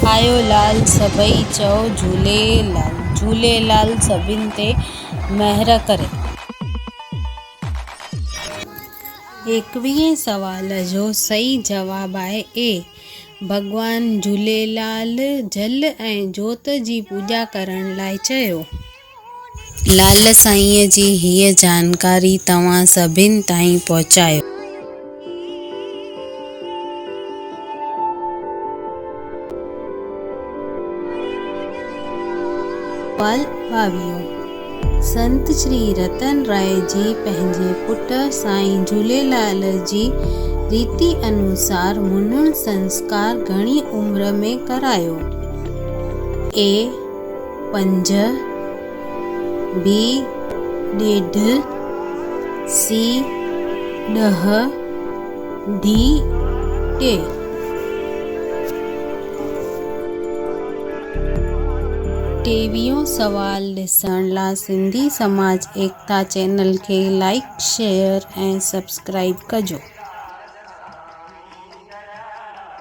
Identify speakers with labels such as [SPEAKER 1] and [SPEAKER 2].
[SPEAKER 1] आयो लाल सभई चओ झूलेलाल, झूलेलाल सभिनि ते महिर करे। 21 सवाल जो सही जवाब आहे ए। भगवान झूलेलाल जल ऐं जोत जी पूॼा करण लाइ चयो। लाल साईंअ जी हीअ जानकारी तव्हां सभिनि ताईं पहुचायो। सवाल 22। संत श्री रतन राय जी पंहिंजे पुट साईं झूलेलाल जी रीति अनुसार मुंडन संस्कार घणी उम्र में करायो? ए 5, बी 1.5, सी 10, डी 2। टेवीहों सवाल ॾिसण लाइ सिंधी समाज एकता चैनल खे लाइक, शेयर ऐं सब्सक्राइब कजो।